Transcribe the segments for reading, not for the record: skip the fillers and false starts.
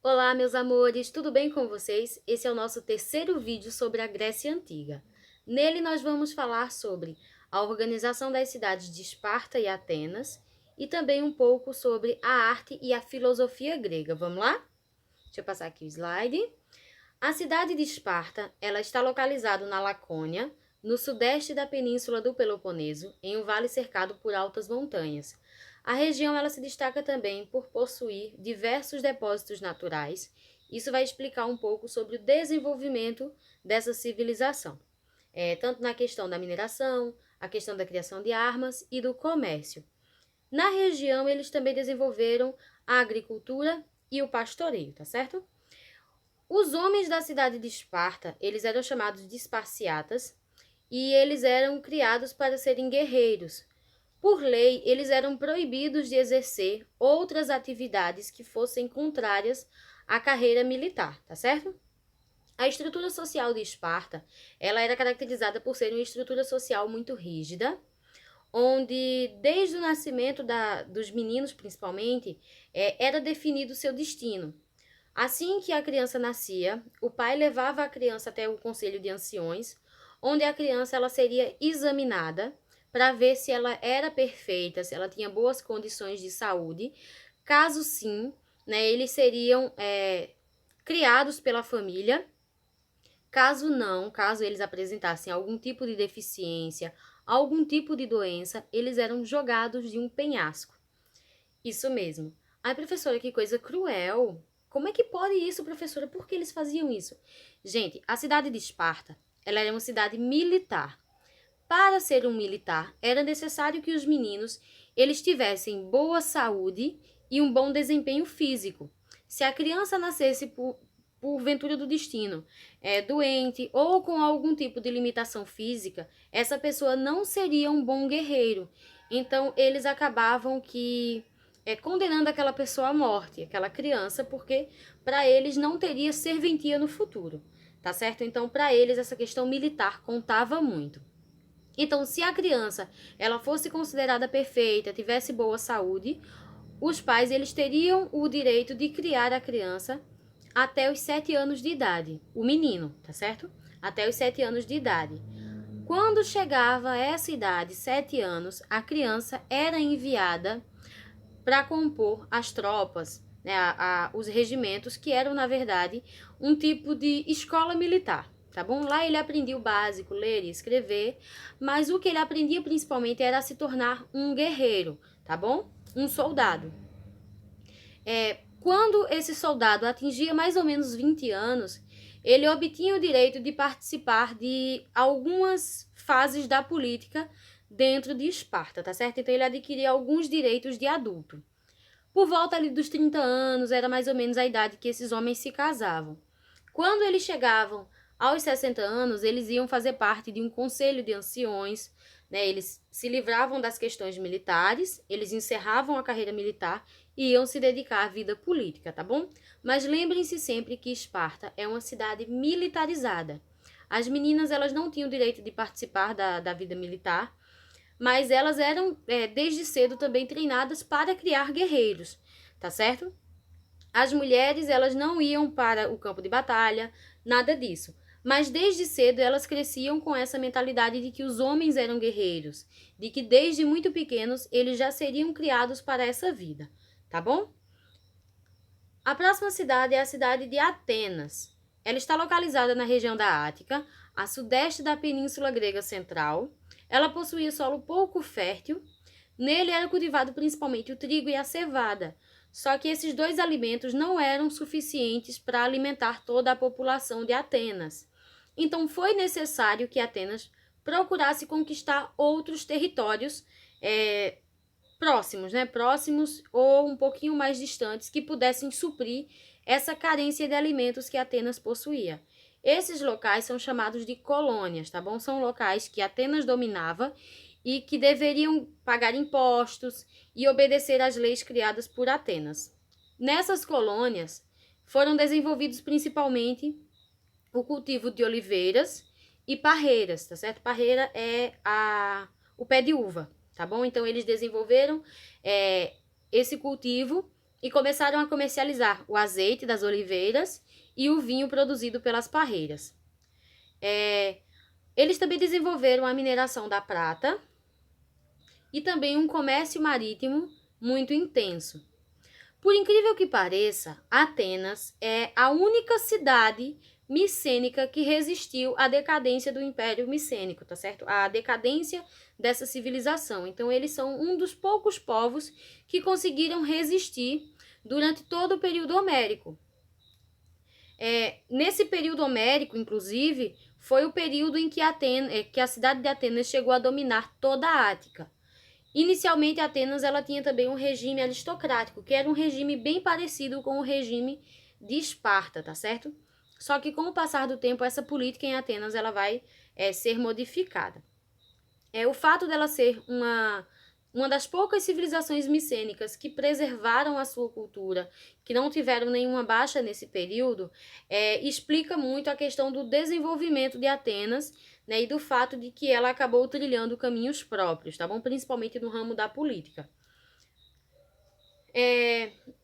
Olá, meus amores, tudo bem com vocês? Esse é o nosso terceiro vídeo sobre a Grécia Antiga. Nele nós vamos falar sobre a organização das cidades de Esparta e Atenas e também um pouco sobre a arte e a filosofia grega. Vamos lá? Deixa eu passar aqui o slide. A cidade de Esparta, ela está localizada na Lacônia, no sudeste da península do Peloponeso, em um vale cercado por altas montanhas. A região ela se destaca também por possuir diversos depósitos naturais. Isso vai explicar um pouco sobre o desenvolvimento dessa civilização, tanto na questão da mineração, a questão da criação de armas e do comércio. Na região, eles também desenvolveram a agricultura e o pastoreio, tá certo? Os homens da cidade de Esparta, eles eram chamados de esparciatas e eles eram criados para serem guerreiros. Por lei, eles eram proibidos de exercer outras atividades que fossem contrárias à carreira militar, tá certo? A estrutura social de Esparta, ela era caracterizada por ser uma estrutura social muito rígida, onde desde o nascimento dos meninos, principalmente, era definido o seu destino. Assim que a criança nascia, o pai levava a criança até o conselho de anciões, onde a criança ela seria examinada para ver se ela era perfeita, se ela tinha boas condições de saúde. Caso sim, né, eles seriam criados pela família. Caso não, caso eles apresentassem algum tipo de deficiência, algum tipo de doença, eles eram jogados de um penhasco. Isso mesmo. Ai, professora, que coisa cruel. Como é que pode isso, professora? Por que eles faziam isso? Gente, a cidade de Esparta, ela era uma cidade militar. Para ser um militar, era necessário que os meninos eles tivessem boa saúde e um bom desempenho físico. Se a criança nascesse por ventura do destino, doente ou com algum tipo de limitação física, essa pessoa não seria um bom guerreiro. Então, eles acabavam condenando aquela pessoa à morte, aquela criança, porque para eles não teria serventia no futuro, tá certo? Então, para eles, essa questão militar contava muito. Então, se a criança ela fosse considerada perfeita, tivesse boa saúde, os pais eles teriam o direito de criar a criança até os 7 anos de idade, o menino, tá certo? Até os 7 anos de idade. Quando chegava a essa idade, 7 anos, a criança era enviada para compor as tropas, né, os regimentos, que eram, na verdade, um tipo de escola militar, tá bom? Lá ele aprendia o básico, ler e escrever, mas o que ele aprendia principalmente era se tornar um guerreiro, tá bom? Um soldado. Quando esse soldado atingia mais ou menos 20 anos, ele obtinha o direito de participar de algumas fases da política dentro de Esparta, tá certo? Então ele adquiria alguns direitos de adulto. Por volta ali dos 30 anos, era mais ou menos a idade que esses homens se casavam. Quando eles chegavam aos 60 anos, eles iam fazer parte de um conselho de anciões, né? Eles se livravam das questões militares, eles encerravam a carreira militar e iam se dedicar à vida política, tá bom? Mas lembrem-se sempre que Esparta é uma cidade militarizada. As meninas, elas não tinham direito de participar da vida militar, mas elas eram desde cedo também treinadas para criar guerreiros, tá certo? As mulheres, elas não iam para o campo de batalha, nada disso. Mas desde cedo elas cresciam com essa mentalidade de que os homens eram guerreiros, de que desde muito pequenos eles já seriam criados para essa vida, tá bom? A próxima cidade é a cidade de Atenas. Ela está localizada na região da Ática, a sudeste da Península Grega Central. Ela possuía solo pouco fértil. Nele era cultivado principalmente o trigo e a cevada. Só que esses dois alimentos não eram suficientes para alimentar toda a população de Atenas. Então foi necessário que Atenas procurasse conquistar outros territórios próximos, né? Próximos ou um pouquinho mais distantes que pudessem suprir essa carência de alimentos que Atenas possuía. Esses locais são chamados de colônias, tá bom? São locais que Atenas dominava e que deveriam pagar impostos e obedecer às leis criadas por Atenas. Nessas colônias foram desenvolvidos principalmente o cultivo de oliveiras e parreiras, tá certo? Parreira é o pé de uva, tá bom? Então eles desenvolveram esse cultivo e começaram a comercializar o azeite das oliveiras e o vinho produzido pelas parreiras. Eles também desenvolveram a mineração da prata e também um comércio marítimo muito intenso. Por incrível que pareça, Atenas é a única cidade micênica que resistiu à decadência do Império Micênico, tá certo? A decadência dessa civilização. Então, eles são um dos poucos povos que conseguiram resistir durante todo o período homérico. Nesse período homérico, inclusive, foi o período em que a cidade de Atenas chegou a dominar toda a Ática. Inicialmente, Atenas ela tinha também um regime aristocrático, que era um regime bem parecido com o regime de Esparta, tá certo? Só que com o passar do tempo, essa política em Atenas ela vai ser modificada. O fato dela ser uma das poucas civilizações micênicas que preservaram a sua cultura, que não tiveram nenhuma baixa nesse período, explica muito a questão do desenvolvimento de Atenas, né, e do fato de que ela acabou trilhando caminhos próprios, tá bom? Principalmente no ramo da política.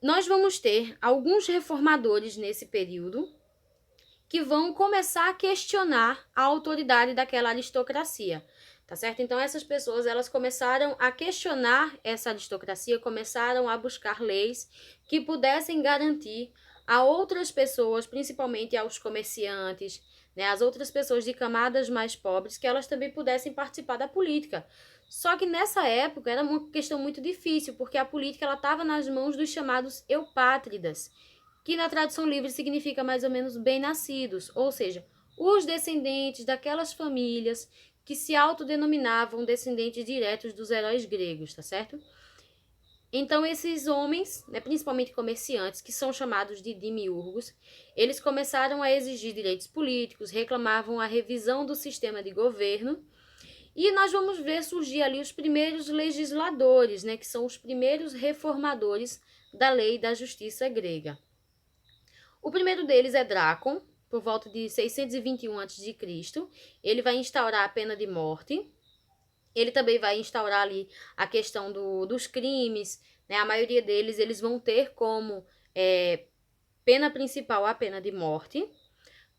Nós vamos ter alguns reformadores nesse período que vão começar a questionar a autoridade daquela aristocracia, tá certo? Então, essas pessoas, elas começaram a questionar essa aristocracia, começaram a buscar leis que pudessem garantir a outras pessoas, principalmente aos comerciantes, né, as outras pessoas de camadas mais pobres, que elas também pudessem participar da política. Só que nessa época era uma questão muito difícil, porque a política ela estava nas mãos dos chamados eupátridas, que na tradução livre significa mais ou menos bem-nascidos, ou seja, os descendentes daquelas famílias que se autodenominavam descendentes diretos dos heróis gregos, tá certo? Então, esses homens, né, principalmente comerciantes, que são chamados de demiurgos, eles começaram a exigir direitos políticos, reclamavam a revisão do sistema de governo, e nós vamos ver surgir ali os primeiros legisladores, né, que são os primeiros reformadores da lei da justiça grega. O primeiro deles é Drácon, por volta de 621 a.C. Ele vai instaurar a pena de morte. Ele também vai instaurar ali a questão dos crimes, né? A maioria deles, eles vão ter como pena principal a pena de morte.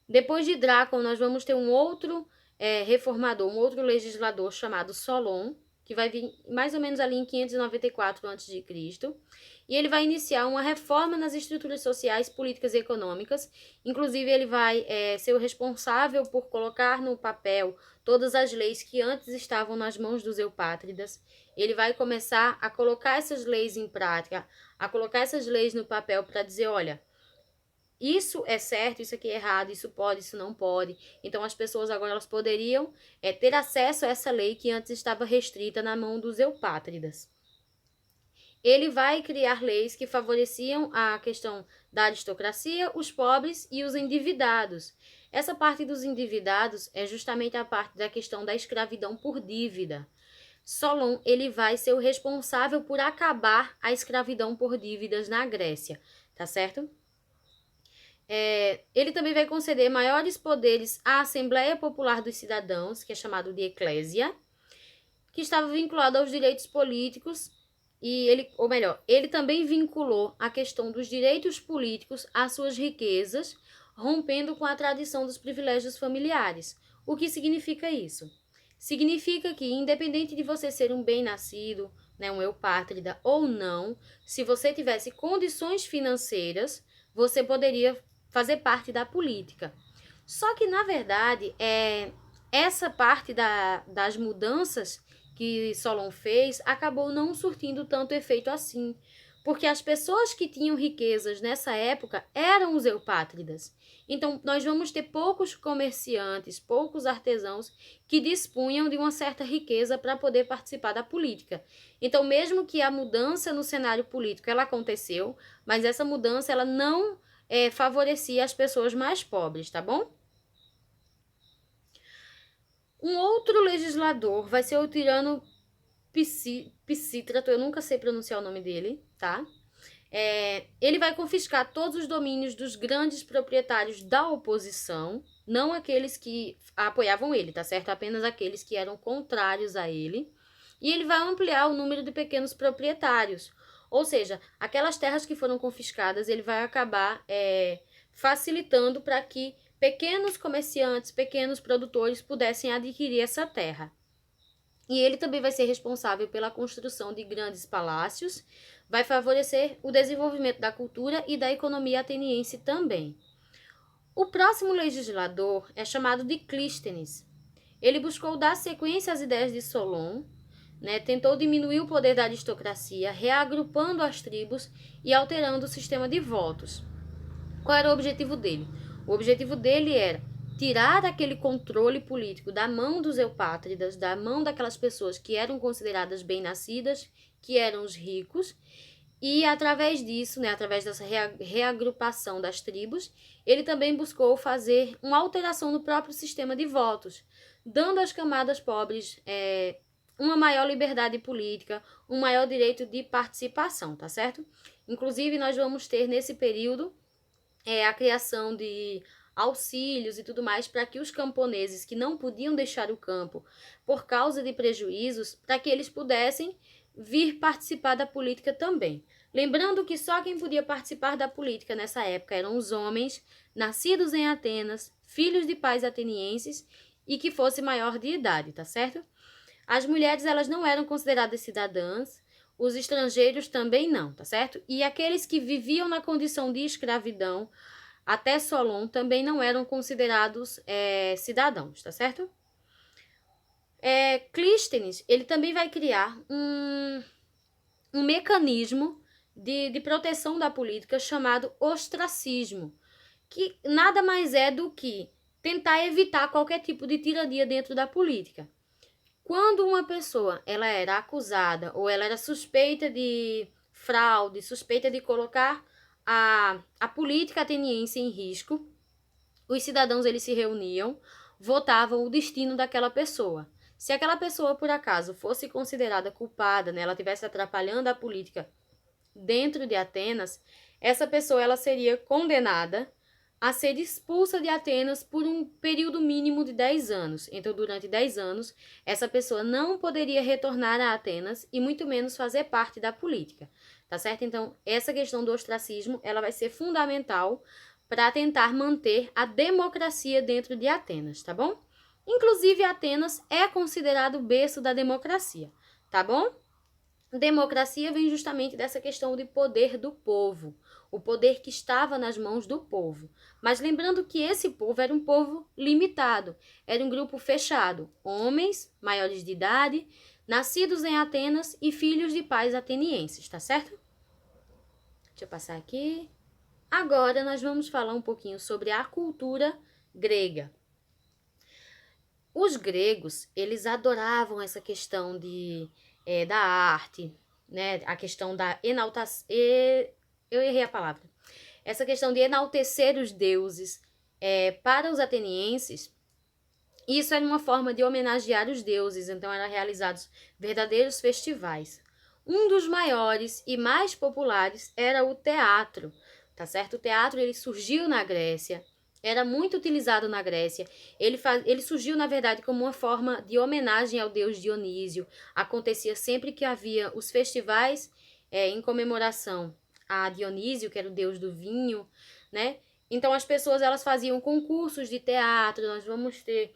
Depois de Drácon, nós vamos ter um outro reformador, um outro legislador chamado Solon, que vai vir mais ou menos ali em 594 a.C., e ele vai iniciar uma reforma nas estruturas sociais, políticas e econômicas. Inclusive, ele vai ser o responsável por colocar no papel todas as leis que antes estavam nas mãos dos eupátridas. Ele vai começar a colocar essas leis em prática, a colocar essas leis no papel para dizer, olha, isso é certo, isso aqui é errado, isso pode, isso não pode. Então, as pessoas agora elas poderiam ter acesso a essa lei que antes estava restrita na mão dos eupátridas. Ele vai criar leis que favoreciam a questão da aristocracia, os pobres e os endividados. Essa parte dos endividados é justamente a parte da questão da escravidão por dívida. Solon, ele vai ser o responsável por acabar a escravidão por dívidas na Grécia, tá certo? Ele também vai conceder maiores poderes à Assembleia Popular dos Cidadãos, que é chamado de Eclésia, que estava vinculado aos direitos políticos, e ele também vinculou a questão dos direitos políticos às suas riquezas, rompendo com a tradição dos privilégios familiares. O que significa isso? Significa que, independente de você ser um bem-nascido, né, um eupátrida ou não, se você tivesse condições financeiras, você poderia fazer parte da política. Só que, na verdade, essa parte das mudanças que Solon fez acabou não surtindo tanto efeito assim, porque as pessoas que tinham riquezas nessa época eram os eupátridas. Então, nós vamos ter poucos comerciantes, poucos artesãos que dispunham de uma certa riqueza para poder participar da política. Então, mesmo que a mudança no cenário político ela aconteceu, mas essa mudança ela não favorecia as pessoas mais pobres, tá bom? Um outro legislador vai ser o tirano Pisístrato, eu nunca sei pronunciar o nome dele, tá? Ele vai confiscar todos os domínios dos grandes proprietários da oposição, não aqueles que apoiavam ele, tá certo? Apenas aqueles que eram contrários a ele. E ele vai ampliar o número de pequenos proprietários, Ou seja, aquelas terras que foram confiscadas, ele vai acabar facilitando para que pequenos comerciantes, pequenos produtores pudessem adquirir essa terra. E ele também vai ser responsável pela construção de grandes palácios, vai favorecer o desenvolvimento da cultura e da economia ateniense também. O próximo legislador é chamado de Clístenes. Ele buscou dar sequência às ideias de Solon, né, tentou diminuir o poder da aristocracia, reagrupando as tribos e alterando o sistema de votos. Qual era o objetivo dele? O objetivo dele era tirar aquele controle político da mão dos eupátridas, da mão daquelas pessoas que eram consideradas bem-nascidas, que eram os ricos, e através disso, né, através dessa reagrupação das tribos, ele também buscou fazer uma alteração no próprio sistema de votos, dando às camadas pobres uma maior liberdade política, um maior direito de participação, tá certo? Inclusive, nós vamos ter nesse período a criação de auxílios e tudo mais para que os camponeses que não podiam deixar o campo por causa de prejuízos, para que eles pudessem vir participar da política também. Lembrando que só quem podia participar da política nessa época eram os homens nascidos em Atenas, filhos de pais atenienses e que fosse maior de idade, tá certo? As mulheres, elas não eram consideradas cidadãs, os estrangeiros também não, tá certo? E aqueles que viviam na condição de escravidão até Solon também não eram considerados cidadãos, tá certo? Clístenes, ele também vai criar um mecanismo de proteção da política chamado ostracismo, que nada mais é do que tentar evitar qualquer tipo de tirania dentro da política. Quando uma pessoa ela era acusada ou ela era suspeita de fraude, suspeita de colocar a política ateniense em risco, os cidadãos eles se reuniam, votavam o destino daquela pessoa. Se aquela pessoa, por acaso, fosse considerada culpada, né, ela estivesse atrapalhando a política dentro de Atenas, essa pessoa ela seria condenada a ser expulsa de Atenas por um período mínimo de 10 anos. Então, durante 10 anos, essa pessoa não poderia retornar a Atenas e muito menos fazer parte da política, tá certo? Então, essa questão do ostracismo, ela vai ser fundamental para tentar manter a democracia dentro de Atenas, tá bom? Inclusive, Atenas é considerado o berço da democracia, tá bom? Democracia vem justamente dessa questão de poder do povo, o poder que estava nas mãos do povo. Mas lembrando que esse povo era um povo limitado, era um grupo fechado, homens maiores de idade, nascidos em Atenas e filhos de pais atenienses, tá certo? Deixa eu passar aqui. Agora nós vamos falar um pouquinho sobre a cultura grega. Os gregos, eles adoravam essa questão da arte, né? A questão da enaltação. Eu errei a palavra. Essa questão de enaltecer os deuses. Para os atenienses, isso era uma forma de homenagear os deuses, então eram realizados verdadeiros festivais. Um dos maiores e mais populares era o teatro, tá certo? O teatro ele surgiu na Grécia. Era muito utilizado na Grécia. Ele surgiu, na verdade, como uma forma de homenagem ao deus Dionísio. Acontecia sempre que havia os festivais em comemoração a Dionísio, que era o deus do vinho, né? Então, as pessoas elas faziam concursos de teatro, nós vamos ter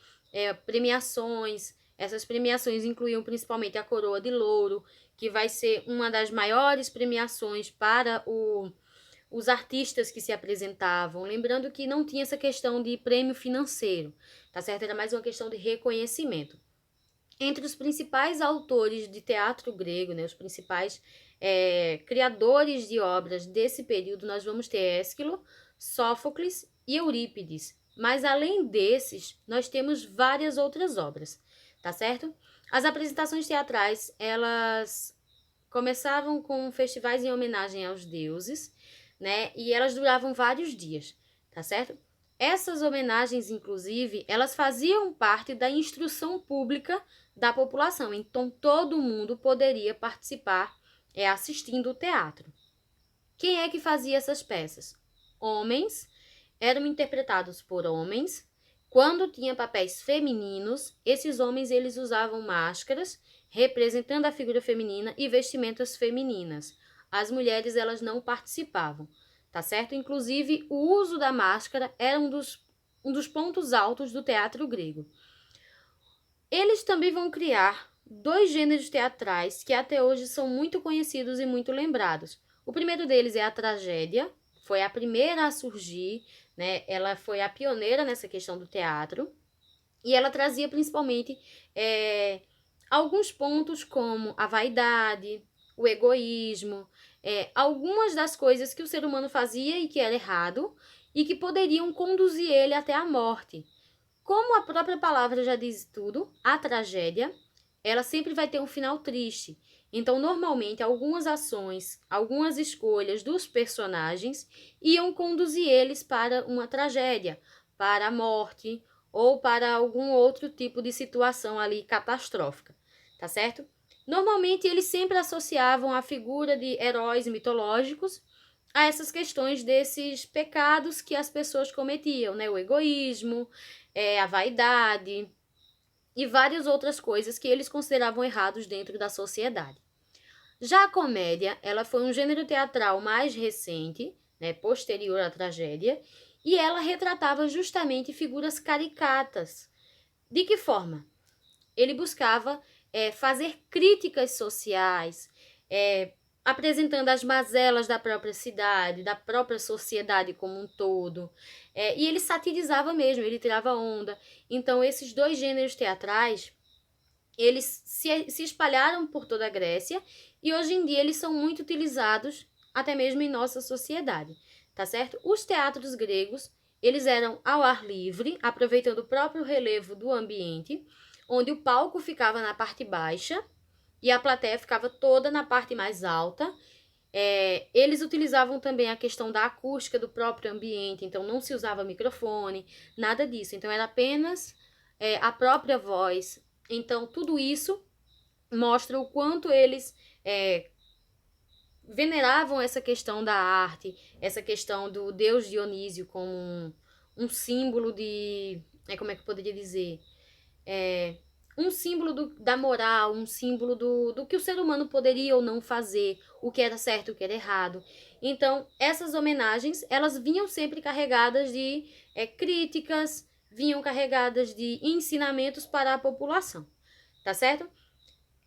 premiações. Essas premiações incluíam principalmente a Coroa de Louro, que vai ser uma das maiores premiações para os artistas que se apresentavam, lembrando que não tinha essa questão de prêmio financeiro, tá certo? Era mais uma questão de reconhecimento. Entre os principais autores de teatro grego, né, os principais criadores de obras desse período, nós vamos ter Ésquilo, Sófocles e Eurípides. Mas além desses, nós temos várias outras obras, tá certo? As apresentações teatrais, elas começavam com festivais em homenagem aos deuses, né? E elas duravam vários dias, tá certo? Essas homenagens, inclusive, elas faziam parte da instrução pública da população. Então, todo mundo poderia participar assistindo o teatro. Quem é que fazia essas peças? Homens, eram interpretados por homens. Quando tinha papéis femininos, esses homens eles usavam máscaras representando a figura feminina e vestimentas femininas. as mulheres elas não participavam, tá certo? Inclusive, o uso da máscara era um dos pontos altos do teatro grego. Eles também vão criar 2 gêneros teatrais que até hoje são muito conhecidos e muito lembrados. O primeiro deles é a tragédia, foi a primeira a surgir, né? Ela foi a pioneira nessa questão do teatro, e ela trazia principalmente alguns pontos como a vaidade, o egoísmo, algumas das coisas que o ser humano fazia e que era errado, e que poderiam conduzir ele até a morte. Como a própria palavra já diz tudo, a tragédia, ela sempre vai ter um final triste. Então, normalmente, algumas ações, algumas escolhas dos personagens iam conduzir eles para uma tragédia, para a morte ou para algum outro tipo de situação ali catastrófica, tá certo? Normalmente, eles sempre associavam a figura de heróis mitológicos a essas questões desses pecados que as pessoas cometiam, né? O egoísmo, a vaidade e várias outras coisas que eles consideravam errados dentro da sociedade. Já a comédia, ela foi um gênero teatral mais recente, né, posterior à tragédia, e ela retratava justamente figuras caricatas. De que forma? Ele buscava fazer críticas sociais, apresentando as mazelas da própria cidade, da própria sociedade como um todo. E ele satirizava mesmo, ele tirava onda. Então, esses 2 gêneros teatrais, eles se espalharam por toda a Grécia e hoje em dia eles são muito utilizados até mesmo em nossa sociedade, tá certo? Os teatros gregos, eles eram ao ar livre, aproveitando o próprio relevo do ambiente, onde o palco ficava na parte baixa e a plateia ficava toda na parte mais alta. Eles utilizavam também a questão da acústica do próprio ambiente, então não se usava microfone, nada disso. Então era apenas a própria voz. Então tudo isso mostra o quanto eles veneravam essa questão da arte, essa questão do deus Dionísio como um símbolo de... como é que eu poderia dizer? Um símbolo da moral, um símbolo do que o ser humano poderia ou não fazer, o que era certo, o que era errado. Então, essas homenagens, elas vinham sempre carregadas de críticas, vinham carregadas de ensinamentos para a população, tá certo?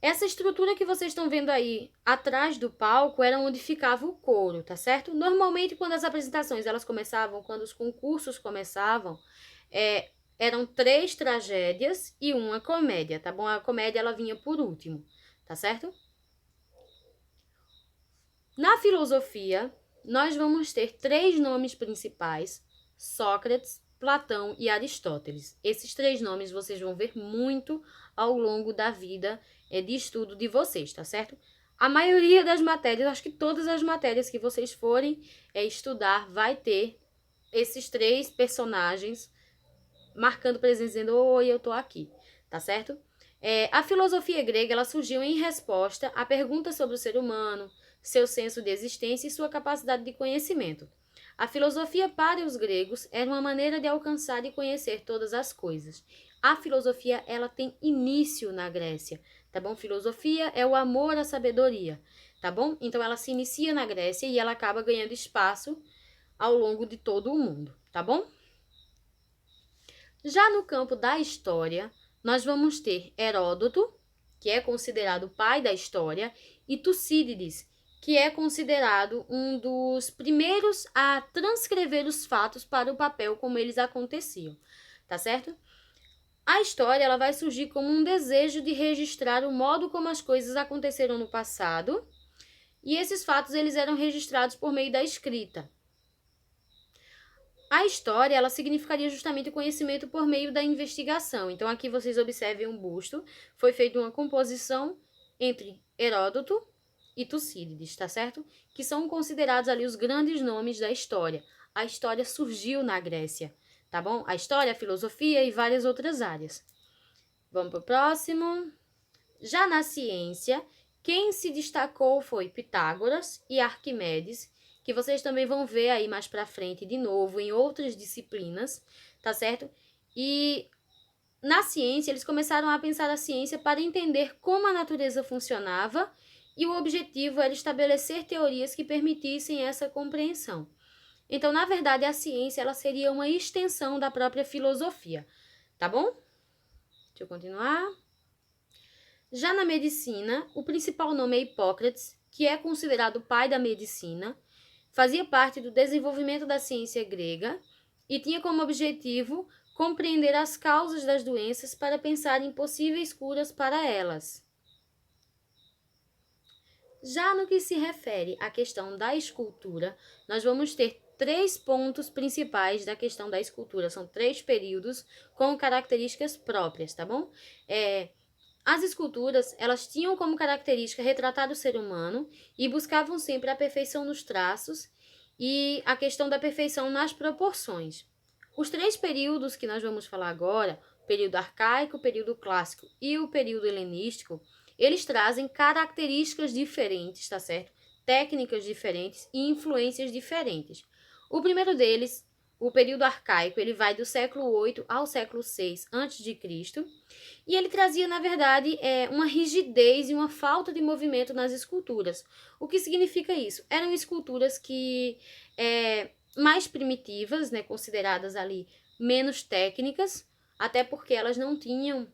Essa estrutura que vocês estão vendo aí atrás do palco era onde ficava o coro, tá certo? Normalmente, quando as apresentações elas começavam, quando os concursos começavam, eram 3 tragédias e uma comédia, tá bom? A comédia ela vinha por último, tá certo? Na filosofia, nós vamos ter 3 nomes principais: Sócrates, Platão e Aristóteles. Esses 3 nomes vocês vão ver muito ao longo da vida de estudo de vocês, tá certo? A maioria das matérias, acho que todas as matérias que vocês forem estudar, vai ter esses 3 personagens marcando presença, dizendo, oi, eu tô aqui, tá certo? A filosofia grega, ela surgiu em resposta a perguntas sobre o ser humano, seu senso de existência e sua capacidade de conhecimento. A filosofia para os gregos era uma maneira de alcançar e conhecer todas as coisas. A filosofia, ela tem início na Grécia, tá bom? Filosofia é o amor à sabedoria, tá bom? Então, ela se inicia na Grécia e ela acaba ganhando espaço ao longo de todo o mundo, tá bom? Já no campo da história, nós vamos ter Heródoto, que é considerado o pai da história, e Tucídides, que é considerado um dos primeiros a transcrever os fatos para o papel como eles aconteciam, tá certo? A história ela vai surgir como um desejo de registrar o modo como as coisas aconteceram no passado, e esses fatos eles eram registrados por meio da escrita. A história, ela significaria justamente o conhecimento por meio da investigação. Então, aqui vocês observem um busto. Foi feita uma composição entre Heródoto e Tucídides, tá certo? Que são considerados ali os grandes nomes da história. A história surgiu na Grécia, tá bom? A história, a filosofia e várias outras áreas. Vamos para o próximo. Já na ciência, quem se destacou foi Pitágoras e Arquimedes, que vocês também vão ver aí mais pra frente de novo em outras disciplinas, tá certo? E na ciência, eles começaram a pensar a ciência para entender como a natureza funcionava e o objetivo era estabelecer teorias que permitissem essa compreensão. Então, na verdade, a ciência ela seria uma extensão da própria filosofia, tá bom? Deixa eu continuar. Já na medicina, o principal nome é Hipócrates, que é considerado o pai da medicina, fazia parte do desenvolvimento da ciência grega e tinha como objetivo compreender as causas das doenças para pensar em possíveis curas para elas. Já no que se refere à questão da escultura, nós vamos ter 3 pontos principais da questão da escultura. São 3 períodos com características próprias, tá bom? As esculturas, elas tinham como característica retratar o ser humano e buscavam sempre a perfeição nos traços e a questão da perfeição nas proporções. Os 3 períodos que nós vamos falar agora, o período arcaico, o período clássico e o período helenístico, eles trazem características diferentes, tá certo? Técnicas diferentes e influências diferentes. O primeiro deles, o período arcaico, ele vai do século 8 ao século 6 a.C., e ele trazia, na verdade, uma rigidez e uma falta de movimento nas esculturas. O que significa isso? Eram esculturas que mais primitivas, né, consideradas ali menos técnicas, até porque elas não tinham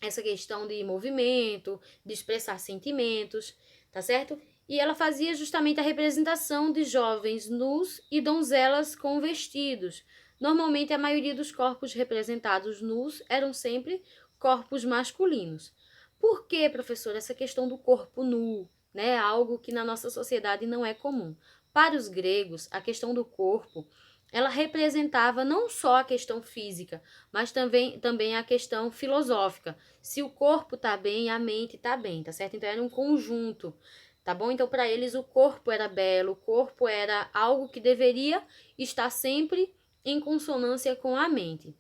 essa questão de movimento, de expressar sentimentos, tá certo? E ela fazia justamente a representação de jovens nus e donzelas com vestidos. Normalmente, a maioria dos corpos representados nus eram sempre corpos masculinos. Por que, professor, essa questão do corpo nu, né? Algo que na nossa sociedade não é comum. Para os gregos, a questão do corpo, ela representava não só a questão física, mas também a questão filosófica. Se o corpo tá bem, a mente tá bem, tá certo? Então era um conjunto, tá bom? Então para eles o corpo era belo, o corpo era algo que deveria estar sempre em consonância com a mente.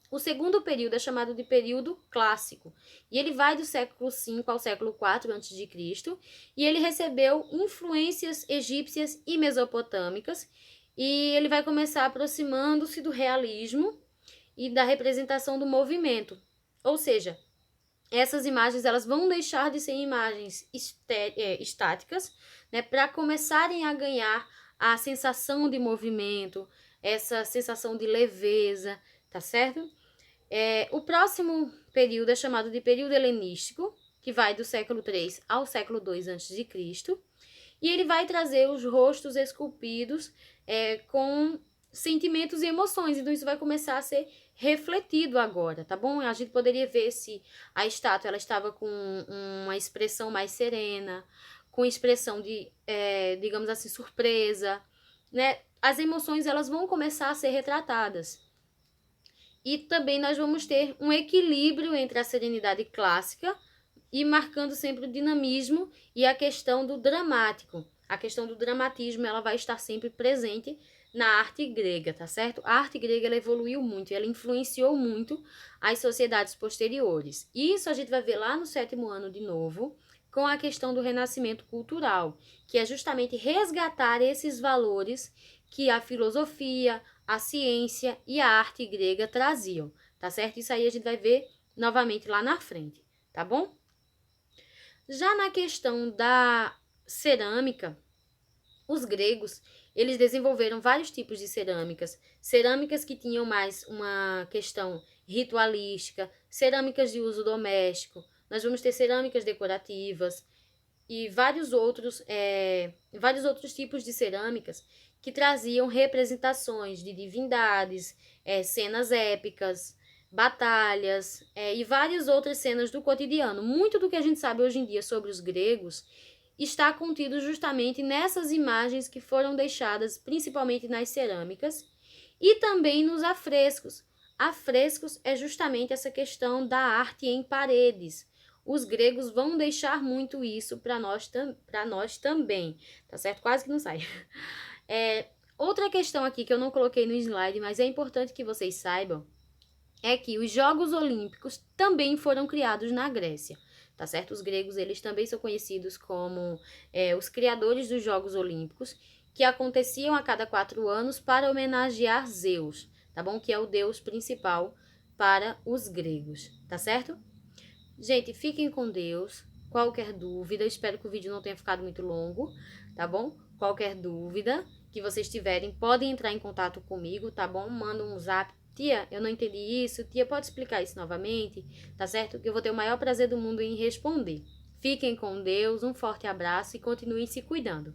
O segundo período é chamado de período clássico, e ele vai do século V ao século IV a.C., e ele recebeu influências egípcias e mesopotâmicas, e ele vai começar aproximando-se do realismo e da representação do movimento. Ou seja, essas imagens elas vão deixar de ser imagens estáticas, né, para começarem a ganhar a sensação de movimento, essa sensação de leveza, tá certo? O próximo período é chamado de período helenístico, que vai do século III ao século II a.C., e ele vai trazer os rostos esculpidos com sentimentos e emoções. Então, isso vai começar a ser refletido agora, tá bom? A gente poderia ver se a estátua ela estava com uma expressão mais serena, com expressão de, digamos assim, surpresa, né? As emoções elas vão começar a ser retratadas. E também nós vamos ter um equilíbrio entre a serenidade clássica e marcando sempre o dinamismo e a questão do dramático. A questão do dramatismo ela vai estar sempre presente na arte grega, tá certo? A arte grega ela evoluiu muito, ela influenciou muito as sociedades posteriores. Isso a gente vai ver lá no 7º ano de novo, com a questão do renascimento cultural, que é justamente resgatar esses valores que a filosofia, a ciência e a arte grega traziam, tá certo? Isso aí a gente vai ver novamente lá na frente, tá bom? Já na questão da cerâmica, os gregos, eles desenvolveram vários tipos de cerâmicas que tinham mais uma questão ritualística, cerâmicas de uso doméstico, nós vamos ter cerâmicas decorativas e vários outros tipos de cerâmicas que traziam representações de divindades, cenas épicas, batalhas e várias outras cenas do cotidiano. Muito do que a gente sabe hoje em dia sobre os gregos está contido justamente nessas imagens que foram deixadas principalmente nas cerâmicas e também nos afrescos. Afrescos é justamente essa questão da arte em paredes. Os gregos vão deixar muito isso para nós também, tá certo? Quase que não sai. Outra questão aqui que eu não coloquei no slide, mas é importante que vocês saibam, é que os Jogos Olímpicos também foram criados na Grécia, tá certo? Os gregos, eles também são conhecidos como os criadores dos Jogos Olímpicos, que aconteciam a cada 4 anos para homenagear Zeus, tá bom? Que é o deus principal para os gregos, tá certo? Gente, fiquem com Deus. qualquer dúvida, espero que o vídeo não tenha ficado muito longo, tá bom? Qualquer dúvida que vocês tiverem, podem entrar em contato comigo, tá bom? Manda um zap. Tia, eu não entendi isso. Tia, pode explicar isso novamente? Tá certo? Que eu vou ter o maior prazer do mundo em responder. Fiquem com Deus, um forte abraço e continuem se cuidando.